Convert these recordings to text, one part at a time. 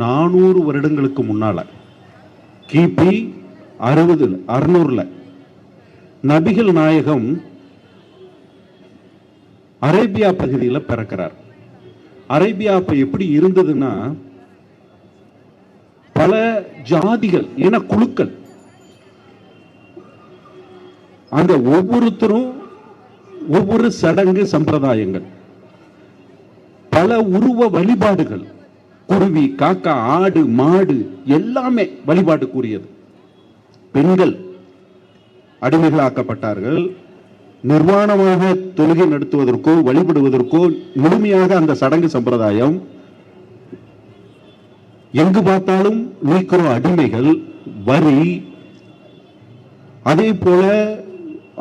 400 வருடங்களுக்கு முன்னால கிபி 600 நபிகள் நாயகம் அரேபியா பகுதியில் பிறக்கிறார். அரேபியா அப்ப எப்படி இருந்ததுன்னா பல ஜாதிகள் இன குழுக்கள், அந்த ஒவ்வொருத்தரும் ஒவ்வொரு சடங்கு சம்பிரதாயங்கள், பல உருவ வழிபாடுகள், குருவி காக்கா ஆடு மாடு எல்லாமே வழிபாட்டுக்குரியது. பெண்கள் அடிமைகளாக்கப்பட்டார்கள். நிர்வாணமாக தொழுகை நடத்துவதற்கோ வழிபடுவதற்கோ முழுமையாக அந்த சடங்கு சம்பிரதாயம். எங்கு பார்த்தாலும் நீக்கிற அடிமைகள், வரி, அதே போல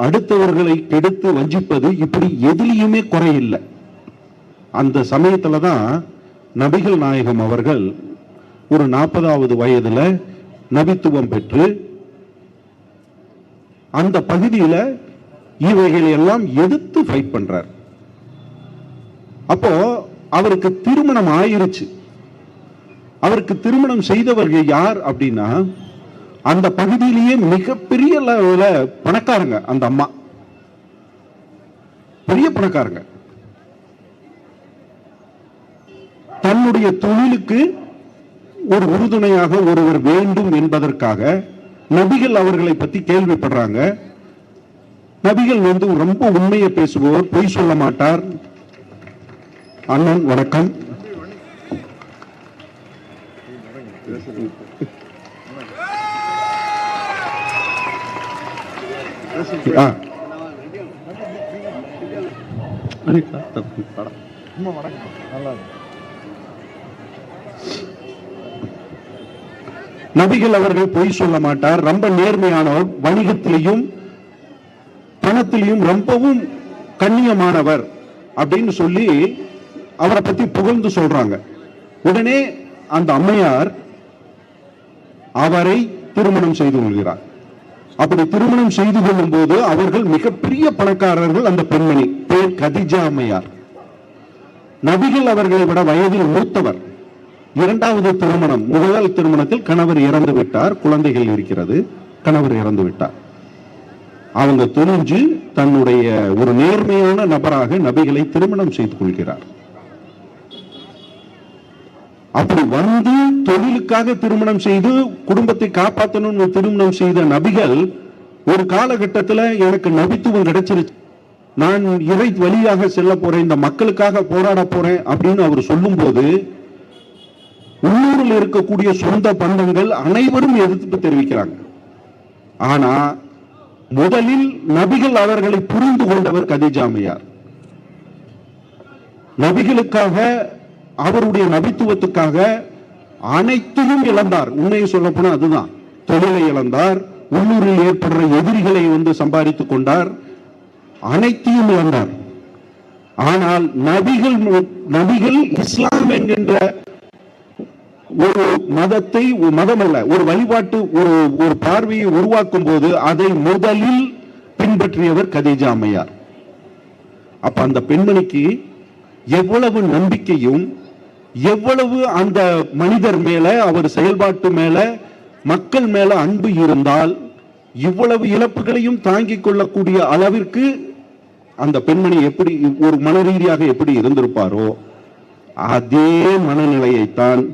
அடுத்தவர்களை கெடுத்து வஞ்சிப்பது, இப்படி எதிலையுமே குறையில்லை. அந்த சமயத்துல தான் நபிகள் நாயகம் அவர்கள் ஒரு 40வது வயதுல நபித்துவம் பெற்று அந்த பகுதியில் இவைகளை எல்லாம் எதிர்த்து ஃபைட் பண்றார். அப்போ அவருக்கு திருமணம் ஆயிருச்சு. அவருக்கு திருமணம் செய்தவர்கள் யார் அப்படின்னா அந்த பகுதியிலேயே மிகப்பெரிய பணக்காரங்க. அந்த அம்மா பெரிய பணக்காரங்க. தன்னுடைய தொழிலுக்கு ஒரு உறுதுணையாக ஒருவர் வேண்டும் என்பதற்காக நபிகள் அவர்களை பத்தி கேள்விப்படுறாங்க. நபிகள் ரொம்ப உண்மையை பேசுபவர், பொய் சொல்ல மாட்டார். அண்ணன் வணக்கம். நபிகள் அவர்கள் பொய் சொல்ல மாட்டார், ரொம்ப நேர்மையானவர், வணிகத்திலையும் பணத்திலையும் ரொம்பவும் கண்ணியமானவர் அப்படின்னு சொல்லி அவரை பத்தி புகழ்ந்து சொல்றாங்க. உடனே அந்த அம்மையார் அவரை திருமணம் செய்து கொள்கிறார். அப்படி திருமணம் செய்து கொள்ளும் போது அவர்கள் மிகப்பெரிய பணக்காரர்கள். அந்த பெண்மணி பேர் கதிஜா அம்மையார். நபிகள் அவர்களை விட வயதில் மூத்தவர். இரண்டாவது திருமணம், முதல் திருமணத்தில் கணவர் இறந்து விட்டார், குழந்தைகள் இருக்கிறது, கணவர் இறந்து விட்டார். அவங்க துணிஞ்சு தன்னுடைய ஒரு நேர்மையான நபராக நபிகளை திருமணம் செய்து கொள்கிறார். அப்படி வந்து தொழிலுக்காக திருமணம் செய்து குடும்பத்தை காப்பாற்றணும்னு திருமணம் செய்த நபிகள் ஒரு காலகட்டத்தில் எனக்கு நபித்துவம் கிடைச்சிருச்சு, நான் இறை வழியாக செல்ல போறேன், இந்த மக்களுக்காக போராட போறேன் அப்படின்னு அவர் சொல்லும் போது உள்ளூரில் இருக்கக்கூடிய சொந்த பந்தங்கள் அனைவரும் எதிர்ப்பு தெரிவிக்கிறாங்க. ஆனா முதலில் நபிகள் அவர்களை புரிந்து கொண்டவர் கதீஜா அம்மையார். நபிகளுக்காக, அவருடைய நபித்துவத்துக்காக அனைத்தையும் இழந்தார். உண்மையை சொல்ல போனா அதுதான். தொழிலை இழந்தார், உள்ளூரில் ஏற்படுற எதிரிகளை சம்பாதித்துக் கொண்டார், அனைத்தையும் இழந்தார். ஆனால் நபிகள் இஸ்லாம் என்கின்ற ஒரு மதத்தை, மதம் அல்ல, ஒரு வழிபாட்டு ஒரு பார்வையை உருவாக்கும் போது அதை முதலில் பின்பற்றியவர் கதீஜா அம்மையார். அப்ப அந்த பெண்மணிக்கு எவ்வளவு நம்பிக்கையும் எவ்வளவு அந்த மனிதர் மேல, அவர் செயல்பாட்டு மேல, மக்கள் மேல அன்பு இருந்தால் இவ்வளவு இழப்புகளையும் தாங்கிக் கொள்ளக்கூடிய அளவிற்கு அந்த பெண்மணி எப்படி ஒரு மன ரீதியாக எப்படி இருந்திருப்பாரோ அதே மனநிலையைத்தான்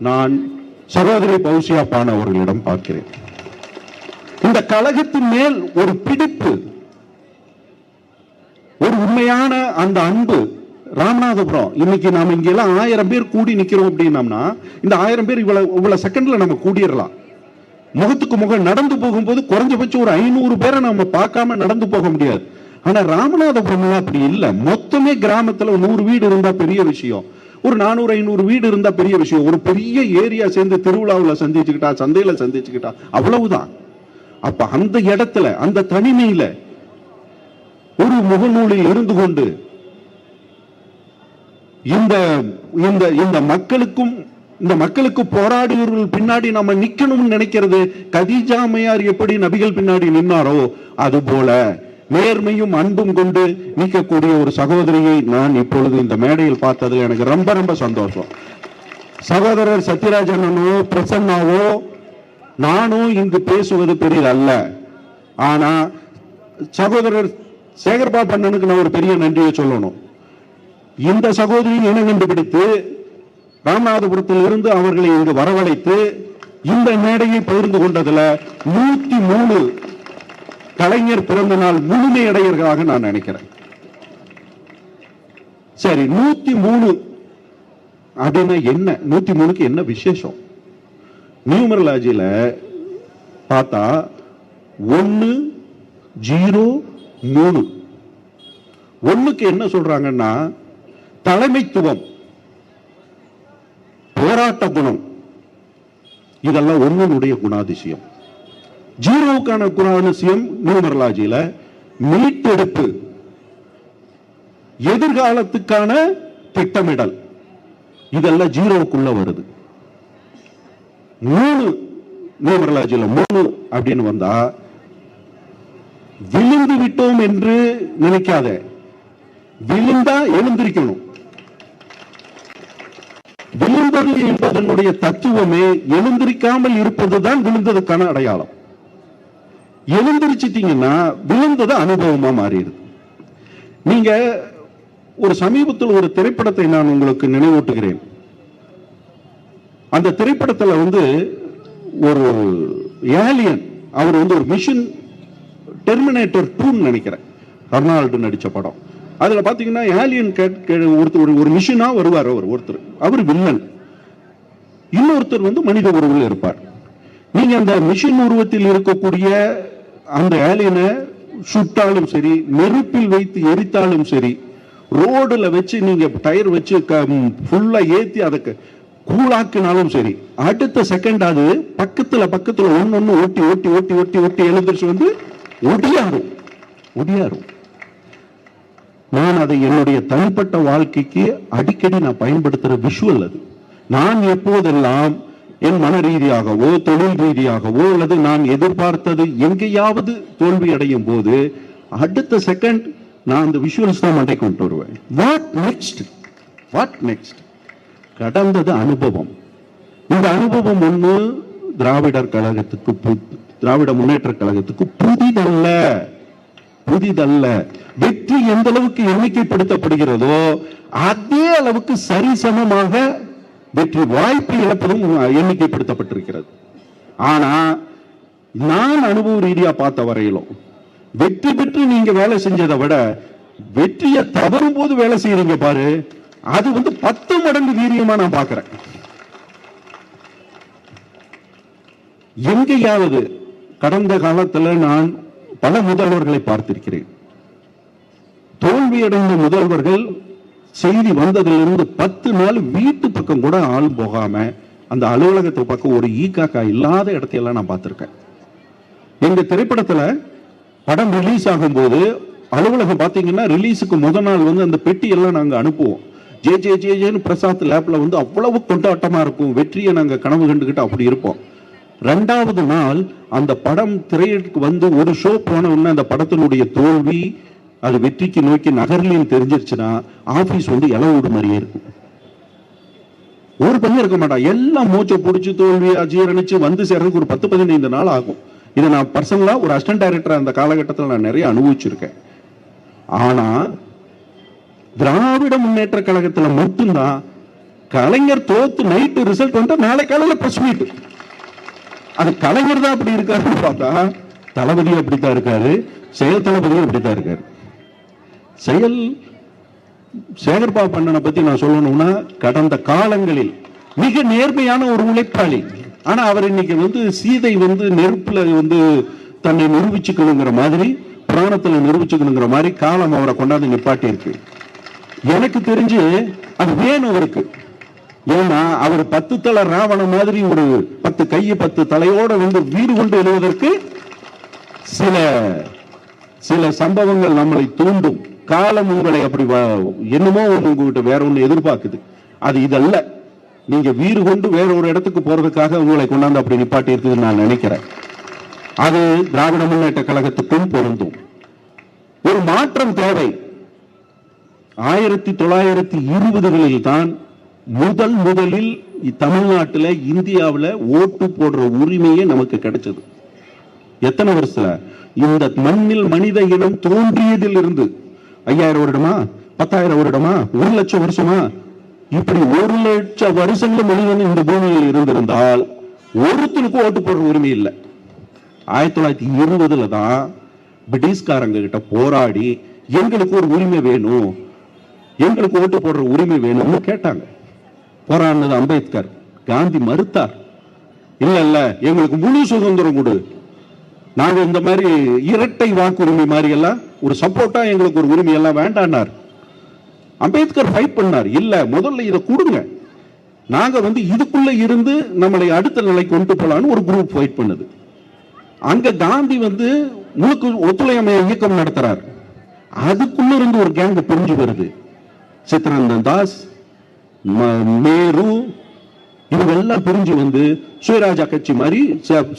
நான் சகோதரி பௌசியா பான் அவர்களிடம் பார்க்கிறேன். இந்த கழகத்தின் மேல் ஒரு பிடிப்பு, ஒரு உண்மையான அந்த அன்பு. ராமநாதபுரம் இன்னைக்கு நாம இங்க எல்லாம் 1000 பேர் கூடி நிக்கிறோம் அப்படின்னம்னா இந்த 1000 பேர் இவ்வளவு செகண்ட்ல நம்ம கூடிடலாம். முகத்துக்கு முகம் நடந்து போகும்போது குறைஞ்சபட்சம் ஒரு 500 பேரை நம்ம பார்க்காம நடந்து போக முடியாது. ஆனா ராமநாதபுரம் அப்படி இல்லை. மொத்தமே கிராமத்துல 100 வீடு இருந்தா பெரிய விஷயம், ஒரு 400-500 வீடு இருந்தா பெரிய விஷயம், ஒரு பெரிய ஏரியா சேர்ந்து திருவிழாவில் சந்திச்சுக்கிட்டா, சந்தையில சந்திச்சுக்கிட்டா, அவ்வளவுதான். அப்ப அந்த இடத்துல, அந்த தனிமையில ஒரு முகநூலில் இருந்து கொண்டு இந்த மக்களுக்கு போராடியவர்கள் பின்னாடி நம்ம நிக்கணும்னு நினைக்கிறது கதீஜா அம்மையார் எப்படி நபிகள் பின்னாடி நின்னாரோ அது போல நேர்மையும் அன்பும் கொண்டு நிற்கக்கூடிய ஒரு சகோதரியை நான் இப்பொழுது இந்த மேடையில் பார்த்ததில் எனக்கு ரொம்ப ரொம்ப சந்தோஷம். சகோதரர் சத்யராஜனோ பிரசன்னாவோ நானும் இங்கு பேசுவது பெரியதல்ல. ஆனா சகோதரர் சேகர்பாபு அண்ணனுக்கு நான் ஒரு பெரிய நன்றியை சொல்லணும். இந்த சகோதரி இனம் கண்டுபிடித்து ராமநாதபுரத்தில் இருந்து அவர்களை இங்கு வரவழைத்து இந்த மேடையை பகிர்ந்து கொண்டதுல 103 கலைஞர் பிறந்த நாள் முழுமையடையர்களாக நான் நினைக்கிறேன். சரி, 103 அப்படின்னா என்ன? 103க்கு என்ன விசேஷம்? நியூமரலாஜில பார்த்தா 103 ஒண்ணுக்கு என்ன சொல்றாங்கன்னா தலைமைத்துவம், போராட்ட குணம், இதெல்லாம் ஒன்னுடைய குணாதிசயம். 0க்கான குணாதிசயம் நியூமரலாஜில மீட்டெடுப்பு, எதிர்காலத்துக்கான திட்டமிடல், இதெல்லாம் 0க்குள்ள வருது. 3 நியூமரலாஜில 3 அப்படின்னு வந்தா விழுந்து விட்டோம் என்று நினைக்காத, விழுந்தா எழுந்திருக்கணும். விழுந்தது என்பதனுடைய தத்துவமே எழுந்திருக்காமல் இருப்பதுதான் விழுந்ததுக்கான அடையாளம். எழுந்திருச்சிட்டீங்கன்னா விழுந்தது அனுபவமா மாறிடுது. நீங்க ஒரு சமீபத்தில் ஒரு திரைப்படத்தை நான் உங்களுக்கு நினைவூட்டுகிறேன். அந்த திரைப்படத்தில் ஒரு ஏலியன், அவர் ஒரு மிஷன், டெர்மினேட்டர் 2 நினைக்கிறேன், அர்னால்டு நடிச்ச படம். அதுல பாத்தீங்கன்னா ஏலியன் ஒரு மிஷனா வருவார். அவர் வில்லன், இன்னொருத்தர் மனித உருவில் இருப்பார். நீங்க அந்த மிஷின் உருவத்தில் இருக்கக்கூடிய அந்த ஏலியனை சுட்டாலும் சரி, நெருப்பில் வைத்து எரித்தாலும் சரி, ரோடுல வச்சு நீங்க டயர் வச்சு ஃபுல்லா ஏத்தி அதை கூழாக்கினாலும் சரி, அடுத்த செகண்ட் அது பக்கத்துல ஒன்னொன்னு ஓட்டி ஓட்டி ஓட்டி ஓட்டி ஓட்டி எழுந்திரிச்சு ஒடியாரும். நான் அதை என்னுடைய தனிப்பட்ட வாழ்க்கைக்கு அடிக்கடி நான் பயன்படுத்துற விஷுவல் அது. நான் எப்போதெல்லாம் என் மன ரீதியாகவோ தொழில் ரீதியாகவோ அல்லது நான் எதிர்பார்த்தது எங்கேயாவது தோல்வி அடையும் போது அடுத்த செகண்ட் நான் அந்த விஷுவல்ஸ் தான் மண்டை கொண்டு வருவேன். What next? கடந்தது அனுபவம். இந்த அனுபவம் ஒண்ணு திராவிட முன்னேற்ற கழகத்துக்கு புதிதல்ல. வெற்றி எந்த அளவுக்கு எண்ணிக்கைப்படுத்தப்படுகிறதோ அதே அளவுக்கு சரிசமமாக வெற்றி வாய்ப்பு இழப்பதும் எண்ணிக்கைப்படுத்தப்பட்டிருக்கிறது. ஆனா நான் அனுபவ ரீதியா பார்த்த வரையிலும் வெற்றி பெற்று நீங்க வேலை செஞ்சதை விட வெற்றியை தவறும் போது வேலை செய்யறீங்க பாரு, அது 10 மடங்கு வீரியமா நான் பார்க்கிறேன். எங்கேயாவது கடந்த காலத்துல நான் பல முதல்வர்களை பார்த்திருக்கிறேன். தோல்வியடைந்த முதல்வர்கள் செய்தி வந்ததிலிருந்து 10 நாள் வீட்டு பக்கம் கூட ஆள் போகாம அந்த அலுவலகத்தை பக்கம் ஒரு ஈக்காக்கா இல்லாத இடத்தையெல்லாம் நான் பார்த்திருக்கேன். எங்க திரைப்படத்துல படம் ரிலீஸ் ஆகும் போது அலுவலகம் பாத்தீங்கன்னா ரிலீஸுக்கு முதல் நாள் அந்த பெட்டி எல்லாம் நாங்க அனுப்புவோம். ஜே பிரசாத் லேப்ல அவ்வளவு கொண்டாட்டமா இருக்கும். வெற்றியை நாங்க கனவு கண்டுகிட்டு அப்படி இருப்போம். 2வது நாள் அந்த படம் திரையிற்கு ஒரு ஷோ போன உடனே அந்த படத்தினுடைய தோல்வி அது வெற்றிக்கு நோக்கி நகர்லையும் தெரிஞ்சிருச்சுன்னா ஆபீஸ் இளவோடு மாதிரியே இருக்கும். ஒரு பையன் இருக்க மாட்டான், எல்லாம் மூச்சை பிடிச்சு தோல்வி ஜீரணிச்சு சேர்றதுக்கு ஒரு 10-15 நாள் ஆகும். இதை நான் பர்சனலா ஒரு அசிஸ்டன்ட் டைரக்டர் அந்த காலகட்டத்தில் நான் நிறைய அனுபவிச்சிருக்கேன். ஆனா திராவிட முன்னேற்ற கழகத்துல மட்டும்தான் கலைஞர் தோத்து நைட்டு ரிசல்ட் வந்தா நாளை காலையில பிரஸ் மீட். அது கலைஞர் தான் அப்படி இருக்காருன்னு பார்த்தா தளபதி அப்படித்தான் இருக்காரு, செயல் தளபதியும் அப்படித்தான் இருக்காரு. செயல் சேகர்பாபு அண்ணனை பத்தி நான் சொல்லணும்னா கடந்த காலங்களில் மிக நேர்மையான ஒரு உழைப்பாளி. ஆனா அவர் இன்னைக்கு சீதை நெருப்புல தன்னை நிரூபிச்சுக்கணுங்கிற மாதிரி, புராணத்துல நிரூபிச்சுக்கணுங்கிற மாதிரி காலம் அவரை கொண்டாந்து நிப்பாட்டி இருக்கு. எனக்கு தெரிஞ்சு அது வேணும் அவருக்கு. ஏன்னா அவர் 10 தலை ராவணன் மாதிரி ஒரு 10 கை 10 தலையோட வீடு கொண்டு எழுவதற்கு சில சம்பவங்கள் நம்மளை தூண்டும். காலம் உங்களை அப்படி என்னமோ உங்ககிட்ட வேற ஒண்ணு எதிர்பார்க்குது. அது இதல்ல. நீங்க வீடு கொண்டு வேற ஒரு இடத்துக்கு போறதுக்காக உங்களை கொண்டாந்து அப்படி நிப்பாட்டி இருக்குதுன்னு நான் நினைக்கிறேன். அது திராவிட முன்னேற்ற கழகத்துக்கும் பொருந்தும். ஒரு மாற்றம் தேவை. 1920களில் தான் முதலில் தமிழ்நாட்டில் இந்தியாவில் ஓட்டு போடுற உரிமையே நமக்கு கிடைச்சது. எத்தனை வருஷத்துல? இந்த மண்ணில் மனித இனம் தோன்றியதில் இருந்து 5000 வருடமா, 10,000 வருடமா, 1 லட்சம் வருஷமா, இப்படி 1 லட்சம் வருஷங்கள் மனிதன் இந்த பூமியில் இருந்திருந்தால் ஒருத்தனுக்கும் ஓட்டு போடுற உரிமை இல்லை. 1920 தான் பிரிட்டிஷ்காரங்க கிட்ட போராடி எங்களுக்கு ஒரு உரிமை வேணும், எங்களுக்கு ஓட்டு போடுற உரிமை வேணும்னு கேட்டாங்க. போராடினது அம்பேத்கர். காந்தி மறுத்தார். இல்ல இல்ல, எங்களுக்கு முழு சுதந்திரம் கொடு, நாங்க இந்த மாதிரி இரட்டை வாக்குரிமை மாதிரி எல்லாம் ஒரு சப்போர்ட்டா எங்களுக்கு ஒரு உரிமை எல்லாம் வேண்டானார். அம்பேத்கர் ஃபைட் பண்ணார். இல்ல, முதல்ல இதை கொடுங்க, நாங்க இதுக்குள்ள இருந்து நம்மளை அடுத்த நிலை கொண்டு போலான்னு ஒரு குரூப் ஃபைட் பண்ணுது. அங்க காந்தி முழுக்க ஒத்துழையாமை இயக்கம் நடத்துறார். அதுக்குள்ள இருந்து ஒரு கேங் பிரிஞ்சு வருது. சித்ரஞ்சன் தாஸ், நேரு, இவங்க எல்லாம் பிரிஞ்சு சுயராஜா கட்சி மாதிரி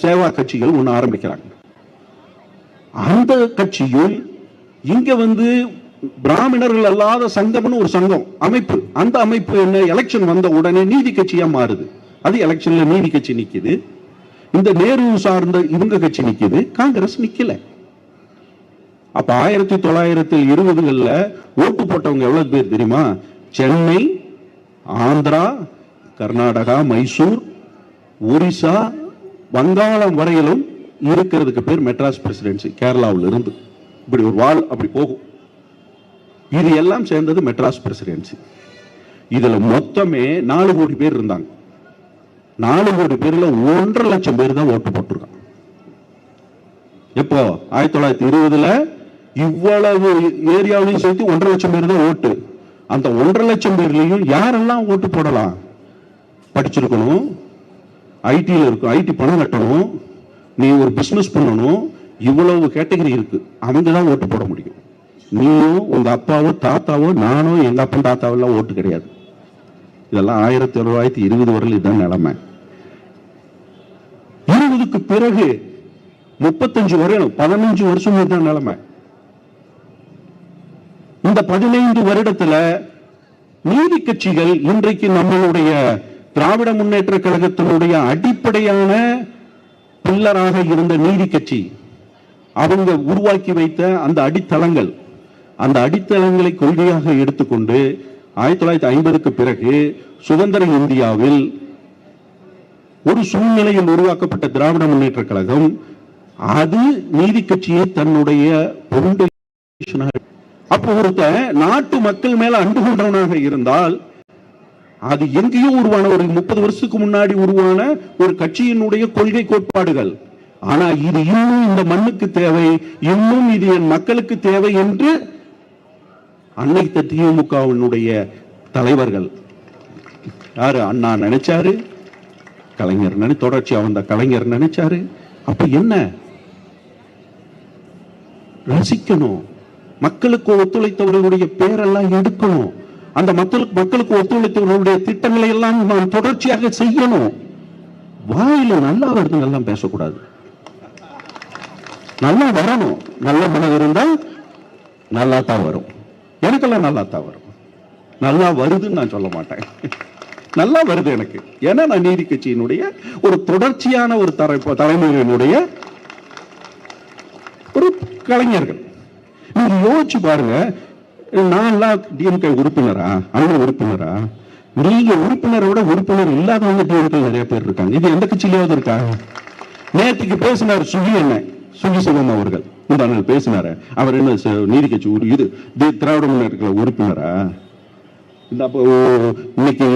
சேவா கட்சிகள் ஒண்ணு ஆரம்பிக்கிறாங்க. அந்த கட்சியும் இங்க பிராமணர்கள் அல்லாத சங்கம்னு ஒரு சங்கம் அமைப்பு. அந்த அமைப்பு என்ன, எலெக்ஷன் வந்த உடனே நீதி கட்சியா மாறுது. அது எலெக்ஷன்ல நீதி கட்சி நிக்குது. இந்த நேரு சார்ந்த இவங்க கட்சி நிக்குது, காங்கிரஸ் நிக்கல. அப்ப 1920களில் ஓட்டு போட்டவங்க எவ்வளவு பேர் தெரியுமா? சென்னை, ஆந்திரா, கர்நாடகா, மைசூர், ஒரிசா, வங்காளம் வரையிலும் இருக்கிறதுக்கு பேர் மெட்ராஸ் பிரசிடென்சி. கேரளாவில் இருந்து இப்படி ஒரு வால் அப்படி போகும். இது எல்லாம் சேர்ந்தது மெட்ராஸ் பிரசிடென்சி. இதுல மொத்தமே 4 கோடி பேர் இருந்தாங்க. 4 கோடி பேர்ல 1.5 லட்சம் பேர் தான் ஓட்டு போட்டிருக்காங்க. எப்போ 1920ல இவ்வளவு ஏரியாவிலையும் சேர்த்து 1.5 லட்சம் பேர் தான் ஓட்டு. அந்த 1.5 லட்சம் பேர்லயும் யாரெல்லாம் ஓட்டு போடலாம்? படிச்சிருக்கணும், ஐடியில் இருக்கும், ஐடி பணம் கட்டணும், நீ ஒரு பிசினஸ் பண்ணணும், இவ்வளவு கேட்டகரி இருக்கு. அவங்க தான் ஓட்டு போட முடியும். நீயும் உங்க அப்பாவோ தாத்தாவோ நானோ எங்க அப்பா தாத்தாவோ எல்லாம் ஓட்டு கிடையாது. இதெல்லாம் 1920 வரையில் இதுதான் நிலைமை. 20க்கு பிறகு 35 வருடம் 15 வருஷம் இதுதான் நிலைமை. இந்த 15 வருடத்துல நீதி கட்சிகள் இன்றைக்கு நம்மளுடைய திராவிட முன்னேற்ற கழகத்தினுடைய அடிப்படையான பில்லராக இருந்த நீதி கட்சி, அவங்க உருவாக்கி வைத்த அந்த அடித்தளங்கள், அந்த அடித்தளங்களை கொள்கையாக எடுத்துக்கொண்டு 1950க்கு பிறகு சுதந்திர இந்தியாவில் ஒரு சூழ்நிலையில் உருவாக்கப்பட்ட திராவிட முன்னேற்ற கழகம் அது நீதி கட்சியை தன்னுடைய அப்போ ஒருத்த நாட்டு மக்கள் மேல அன்பு கொண்டவனாக இருந்தால் அது எங்கேயோ உருவான ஒரு 30 வருஷத்துக்கு முன்னாடி உருவான ஒரு கட்சியினுடைய கொள்கை கோட்பாடுகள். ஆனா இது இன்னும் இந்த மண்ணுக்கு தேவை, இன்னும் இது என் மக்களுக்கு தேவை என்று அன்னைக்கு திமுகவினுடைய தலைவர்கள் யாரு, அண்ணா நினைச்சாரு, கலைஞர் தொடர்ச்சியா வந்த கலைஞர் நினைச்சாரு. அப்ப என்ன, ரசிக்கணும், மக்களுக்கு ஒத்துழைத்தவர்களுடைய பேரெல்லாம் எடுக்கணும், அந்த மக்களுக்கு ஒத்துழைத்தவர்களுடைய திட்டங்களை எல்லாம் நாம் தொடர்ச்சியாக செய்யணும். வாயில நல்லா வருது எல்லாம் பேசக்கூடாது, நல்லா வரணும். நல்ல மனம் இருந்தால் நல்லா தான் வரும். எனக்கெல்லாம் நல்லா தான் வரும். நல்லா வருதுன்னு நான் சொல்ல மாட்டேன், நல்லா வருது எனக்கு. ஏன்னா நான் நீதி கட்சியினுடைய ஒரு தொடர்ச்சியான ஒரு தலைமுறையினுடைய ஒரு கலைஞர்கள். நீங்க யோசிச்சு பாருங்க, நான் டிஎம்கே உறுப்பினரா, அண்ணன் உறுப்பினரா? நீங்க உறுப்பினரை விட உறுப்பினர் இல்லாதவங்க டிஎம்கே நிறைய பேர் இருக்காங்க. இது எந்த கட்சியிலாவது இருக்காங்க? நேற்றுக்கு பேசினார் சுகி சிவம் அவர்கள், இந்த அண்ணன் பேசினாரு. அவர் என்ன நீதி கட்சி இது திராவிட முன்னேற்ற உறுப்பினரா? இன்னைக்கு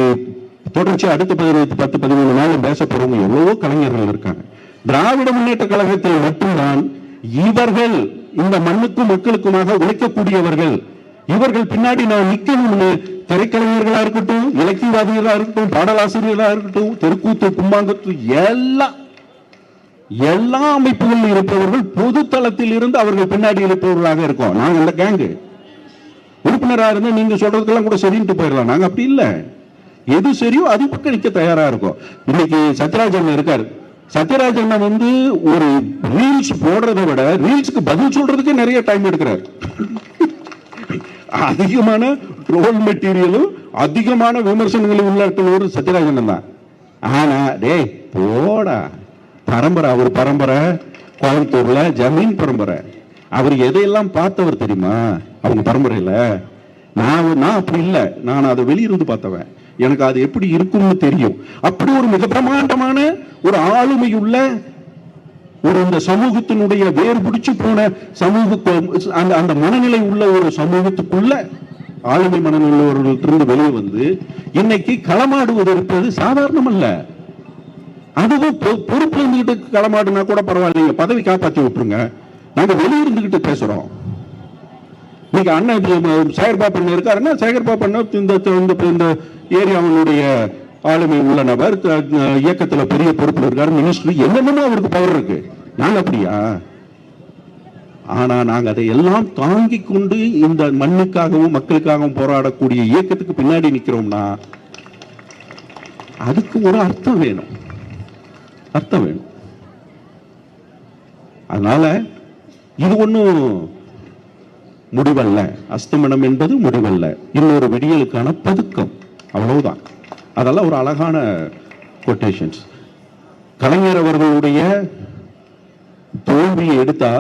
தொடர்ச்சி அடுத்த 10-13 நாள் பேச போறவங்க எவ்வளவோ கலைஞர்கள் இருக்காங்க. திராவிட முன்னேற்ற கழகத்தில் மட்டும்தான் இவர்கள் இந்த மண்ணுக்கும் மக்களுக்குமாக உழைக்கக்கூடியவர்கள். இவர்கள் பின்னாடி நான் நிக்கணும்னு திரைக்கலைஞர்களா இருக்கட்டும், இலக்கியவாதிகளா இருக்கட்டும், பாடலாசிரியர்களா இருக்கட்டும், தெருக்கூத்து, கும்பாங்கத்து, எல்லா அமைப்புகளில் இருப்பவர்கள் பொது தளத்தில் இருந்து அவர்கள் பின்னாடி இருப்பவர்களாக இருக்கோம். நாங்க இந்த கேங்கு உறுப்பினராக இருந்தா நீங்க சொல்றதுக்கெல்லாம் கூட சரின்ட்டு போயிடலாம். நாங்க அப்படி இல்லை, எது சரியோ அது பக்கம் நிக்க தயாரா இருக்கும். இன்னைக்கு சத்யராஜன் இருக்காரு. சத்யராஜன் ஒரு ரீல்ஸ் போடுறதை விட ரீல்ஸுக்கு பதில் சொல்றதுக்கு நிறைய டைம் எடுக்கிறார். அதிகமான ட்ரோல் மெட்டீரியலும் அதிகமான விமர்சனங்களை உள்ளாட்டுவர் சத்யராஜன் தான். ஆனா டேய் போடா, பரம்பரை அவர் பரம்பரை கோயம்புத்தூர்ல ஜமீன் பரம்பரை. அவர் எதையெல்லாம் பார்த்தவர் தெரியுமா அவங்க பரம்பரையில? நான் அப்படி இல்லை, நான் அதை வெளியிருந்து பார்த்தவன். எனக்கு அது எப்படி இருக்கும்னு தெரியும். அப்படி ஒரு மிக பிரமாண்டமான ஒரு ஆளுமையுள்ள ஒரு இந்த சமூகத்தினுடைய வேறு பிடிச்சு போன சமூக அந்த மனநிலை உள்ள ஒரு சமூகத்துக்குள்ள ஆளுமை மனநிலையிலிருந்து வெளியே வந்து இன்னைக்கு களமாடுவது இருப்பது சாதாரணம் அல்ல. அதுவும் பொறுப்பு இருந்துகிட்டு களமாடுனா கூட பரவாயில்லைங்க, பதவி காப்பாற்றி விட்டுருங்க, நாங்க வெளியிருந்துகிட்டு பேசுறோம். நீங்க அண்ணன் சேகர் பாப்பன் இருக்காருன்னா, சேகர் பாப்பன் இந்த ஏரியாவுடைய ஆளுமை உள்ள நபர், இயக்கத்துல பெரிய பொறுப்புல இருக்காரு, மினிஸ்டர், என்னென்னமோ அவருக்கு பவர் இருக்கு. நாங்க அப்படியா? ஆனா நாங்க அதை எல்லாம் தாங்கி கொண்டு இந்த மண்ணுக்காகவும் மக்களுக்காகவும் போராடக்கூடிய இயக்கத்துக்கு பின்னாடி நிக்கிறோம்னா அதுக்கு ஒரு அர்த்தம் வேணும், அர்த்தம் வேணும். அதனால இது ஒன்றும் முடிவல்ல, அஸ்தமனம் என்பது முடிவல்ல, இன்னொரு விடியலுக்கான பதுக்கம், அவ்வளவுதான். அதெல்லாம் ஒரு அழகான கொட்டேஷன்ஸ். கலைஞர் அவர்களுடைய தோல்வியை எடுத்தா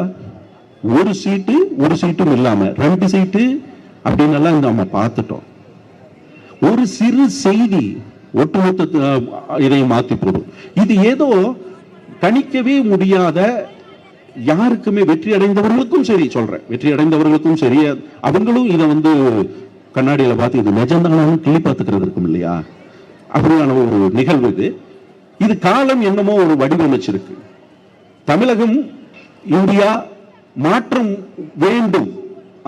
ஒரு சீட்டும் இல்லாம 2 சீட்டு அப்படின்னு எல்லாம் நம்ம பார்த்துட்டோம். ஒரு சிறு செய்தி ஒட்டுமொத்த இதை மாத்தி போடும். இது ஏதோ கணிக்கவே முடியாத, யாருக்குமே வெற்றி அடைந்தவர்களுக்கும் சரி சொல்றேன், வெற்றி அடைந்தவர்களுக்கும் சரி, அவங்களும் இதை கண்ணாடியில பார்த்து இது நிஜம்தான் கிளி பார்த்துக்கிறது இருக்கும் இல்லையா, அப்படியான ஒரு நிகழ்வு இது. இது காலம் என்னமோ ஒரு வடிவமைச்சிருக்கு. தமிழகம், இந்தியா மாற்றம் வேண்டும்,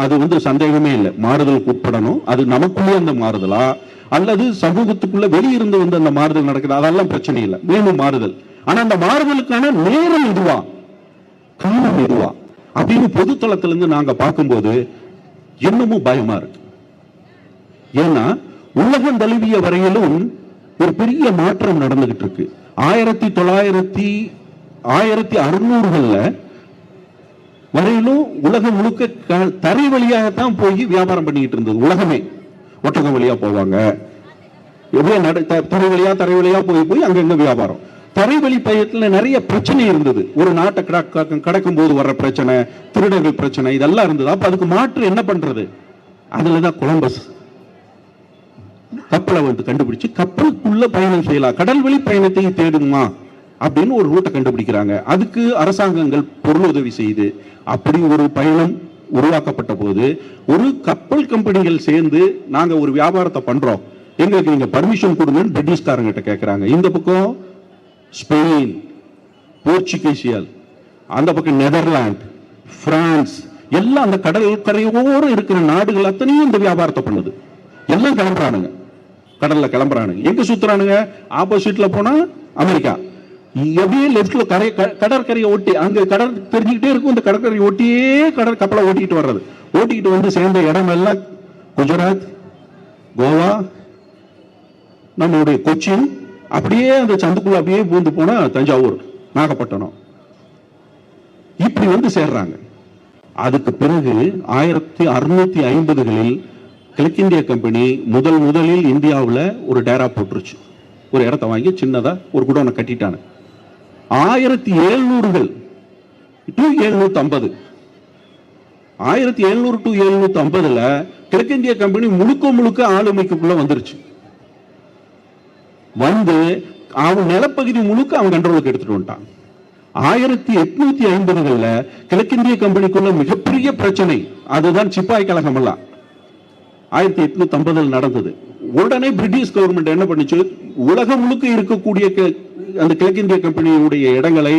அது சந்தேகமே இல்லை. மாறுதலுக்கு உட்படணும். அது நமக்குள்ளே அந்த மாறுதலா அல்லது சமூகத்துக்குள்ள வெளியிருந்து அந்த மாறுதல் நடக்குது, அதெல்லாம் பிரச்சனை இல்லை, வேணும் மாறுதல். ஆனா அந்த மாறுதலுக்கான நேரம் இதுவா, காலம் இதுவா அப்படின்னு பொதுத்தளத்திலிருந்து நாங்க பார்க்கும்போது இன்னமும் பயமா இருக்கு. ஏன்னா உலகம் தழுவிய வரையிலும் ஒரு பெரிய மாற்றம் நடந்துகிட்டு இருக்கு. 1600களில் வரையிலும் உலகம் முழுக்க தரை வழியாகத்தான் போய் வியாபாரம் பண்ணிக்கிட்டு இருந்தது. உலகமே ஒட்டகம் வழியா போவாங்க, தரை வழியா போய் அங்கங்க வியாபாரம். தரைவழி பயத்துல நிறைய பிரச்சனை இருந்தது. ஒரு நாட்டை கடக்கும் போது வர்ற பிரச்சனை, திருடர்கள் பிரச்சனை, இதெல்லாம் இருந்தது. அப்ப அதுக்கு மாற்று என்ன பண்றது? அதுலதான் கொலம்பஸ் கப்பலை கண்டுபிடிச்சு கப்பலுக்குள்ள பயணம் செய்யலாம், கடல் வழி பயணத்தை தேடுமா அப்படின்னு ஒரு ரூட்டை கண்டுபிடிக்கிறாங்க. அதுக்கு அரசாங்கங்கள் பொருள் உதவி செய்து அப்படி ஒரு பயணம் உருவாக்கப்பட்ட போது ஒரு கப்பல் கம்பெனிகள் சேர்ந்து நாங்க ஒரு வியாபாரத்தை பண்றோம், எங்களுக்கு நீங்க பர்மிஷன் கொடுங்கன்னு பிரிட்டிஷ்காரங்கிட்ட கேட்கிறாங்க. இந்த பக்கம் ஸ்பெயின், போர்ச்சுகீசியல், அந்த பக்கம் நெதர்லாந்து, பிரான்ஸ், எல்லாம் அந்த கடற்கரையோடு இருக்கிற நாடுகள் அத்தனையும் இந்த வியாபாரத்தை பண்ணுது. எல்லாம் கிளம்புறானுங்க, கடல்ல கிளம்புறானுங்க. எங்க சுத்துறானுங்க? ஆப்போசிட்ல போனா அமெரிக்கா, எப்படியே லெப்ட்ல கடற்கரையை ஒட்டி, அங்க கடல் தெரிஞ்சுக்கிட்டே இருக்கும், இந்த கடற்கரையை ஒட்டியே கப்பலை ஓட்டிட்டு வர்றது. ஓட்டிக்கிட்டு சேர்ந்த இடம் எல்லாம் குஜராத், கோவா, நம்மளுடைய கொச்சின், அப்படியே அந்த சந்துக்குள்ள அப்படியே பூந்து போனா தஞ்சாவூர், நாகப்பட்டினம், இப்படி சேர்றாங்க. அதுக்கு பிறகு 1650களில் கிழக்கிந்திய கம்பெனி முதலில் இந்தியாவில் ஒரு டேரா போட்டுருச்சு. ஒரு இடத்த வாங்கி சின்னதா ஒரு குடோனை கட்டிட்டாங்க. 1700கள் to 1750, 1700 to 1750ல கிழக்கிந்திய கம்பெனி முழுக்க ஆளுமைக்குள்ள வந்துருச்சு. அவன் நிலப்பகுதி முழுக்க அவன் கண்ட்ரோலுக்கு எடுத்துட்டு வந்துட்டான். 1850களில் கிழக்கிந்திய கம்பெனிக்குள்ள மிகப்பெரிய பிரச்சனை, அதுதான் சிப்பாய் கழகம் எல்லாம் 1850 நடந்தது. உடனே பிரிட்டிஷ் கவர்மெண்ட் என்ன பண்ணுச்சு? உலகம் முழுக்க இருக்கக்கூடிய அந்த கிழக்கிந்திய கம்பெனியுடைய இடங்களை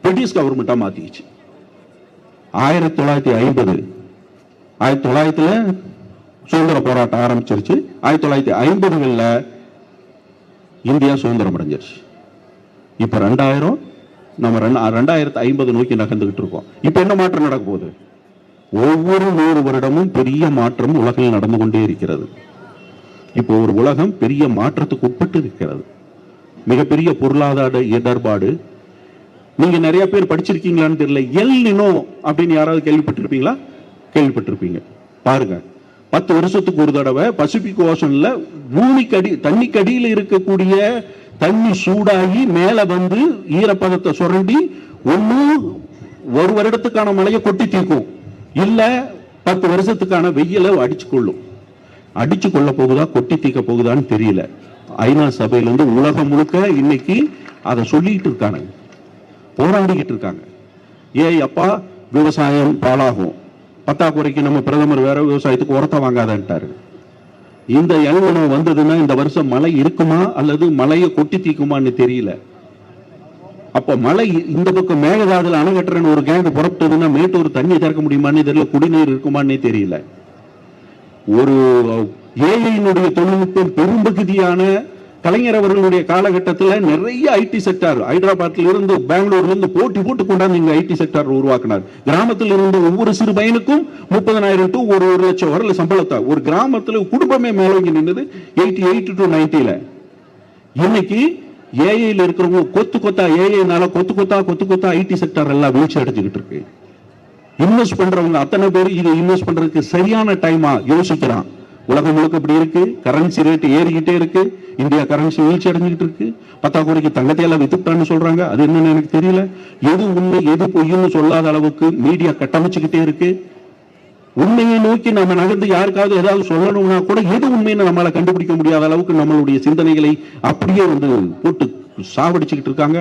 பிரிட்டிஷ் கவர்மெண்டா மாத்திச்சு. 1950 சுதந்திர போராட்டம் ஆரம்பிச்சிருச்சு. 1950களில் இந்தியா சுதந்திரம் அடைஞ்சிருச்சு. இப்ப 2000, நம்ம 2050 நோக்கி நகர்ந்துகிட்டு இருக்கோம். இப்ப என்ன மாற்றம் நடக்க போகுது? ஒவ்வொரு 100 வருடமும் பெரிய மாற்றம் உலகில் நடந்து கொண்டே இருக்கிறது. இப்போ ஒரு உலகம் பெரிய மாற்றத்துக்கு உட்பட்டு இருக்கிறது. மிகப்பெரிய பொருளாதார இடர்பாடு. நீங்க நிறைய பேர் படிச்சிருக்கீங்களான்னு தெரியல, எல் நினோ அப்படின்னு யாராவது கேள்விப்பட்டிருப்பீங்களா? கேள்விப்பட்டிருப்பீங்க. பாருங்க, 10 வருஷத்துக்கு ஒரு தடவை பசிபிக் ஓஷன்ல தண்ணிக்கடியில் இருக்கக்கூடிய தண்ணி சூடாகி மேல வந்து ஈரப்பதத்தை சுரண்டி ஒண்ணு ஒரு வருடத்துக்கான மழையை கொட்டி தீர்க்கும், இல்ல 10 வருஷத்துக்கான வெயில அடிச்சு கொள்ள போகுதா கொட்டி தீக்க போகுதான்னு தெரியல. ஐநா சபையிலிருந்து உலகம் முழுக்க இன்னைக்கு அதை சொல்லிட்டு இருக்காங்க, போராடிக்கிட்டு இருக்காங்க. அப்பா விவசாயம் பாழாகும், பத்தாக்குறைக்கு நம்ம பிரதமர் வேற விவசாயத்துக்கு உரத்தை வாங்காதன்ட்டாரு. இந்த எல்னினோ வந்ததுன்னா இந்த வருஷம் மழை இருக்குமா அல்லது மழையை கொட்டி தீக்குமான்னு தெரியல. அப்ப மழை இந்த பக்கம் மேகதாதுல அணை கட்டுறன்னு ஒரு கேங்கு புறப்பட்டதுன்னா மேட்டூர் தண்ணி திறக்க முடியுமான்னு தெரியல, குடிநீர் இருக்குமான்னே தெரியல. ஒரு ஏஐனுடைய தொழில்நுட்பம் பெரும்பகுதியான கலைஞர் அவர்களுடைய காலகட்டத்தில் நிறைய ஐடி செக்டார் ஹைதராபாத்ல இருந்து பெங்களூர்ல இருந்து போட்டி போட்டு கொண்டாந்து இங்க ஐடி செக்டார் உருவாக்கினார். கிராமத்தில் இருந்து ஒவ்வொரு சிறு பையனுக்கும் 30,000 to 1 லட்சம் வரல சம்பளத்தை ஒரு கிராமத்துல குடும்பமே மேலோங்கி நின்றது 88 to 90ல. இன்னைக்கு ஏஐல இருக்கிறவங்க கொத்தா ஏஐனால கொத்தா ஐடி செக்டார் எல்லாம் வீழ்ச்சி அடைஞ்சுக்கிட்டு இருக்கு. இன்வெஸ்ட் பண்றவங்க அத்தனை பேர் இது இன்வெஸ்ட் பண்றதுக்கு சரியான டைமா யோசிக்கிறான். உலகம் முழுக்க இப்படி இருக்கு, கரன்சி ரேட் ஏறிக்கிட்டே இருக்கு, இந்தியா கரன்சி வீழ்ச்சி அடைஞ்சுக்கிட்டு இருக்கு. பத்தாக்குறைக்கு தங்கத்தை எல்லாம் வித்துட்டான்னு சொல்றாங்க, அது என்னன்னு எனக்கு தெரியல. எது உண்மை எது பொய்ன்னு சொல்லாத அளவுக்கு மீடியா கட்டமைச்சுக்கிட்டே இருக்கு. உண்மையை நோக்கி நம்ம நகர்ந்து யாருக்காவது ஏதாவது சொல்லணும்னா கூட எது உண்மைன்னு நம்மளால கண்டுபிடிக்க முடியாத அளவுக்கு நம்மளுடைய சிந்தனைகளை அப்படியே வந்து போட்டு சாவடிச்சுக்கிட்டு இருக்காங்க.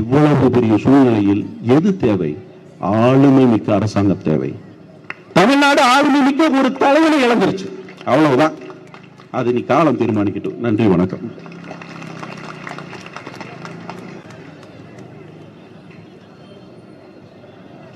இவ்வளவு பெரிய சூழ்நிலையில் எது தேவை? ஆளுமை மிக்க அரசாங்கம் தேவை. தமிழ்நாடு ஆளுமை மிக்க ஒரு தலைவனை இழந்துருச்சு, அவ்வளவுதான். அது நீ காலம் தீர்மானிக்கட்டும். நன்றி, வணக்கம்.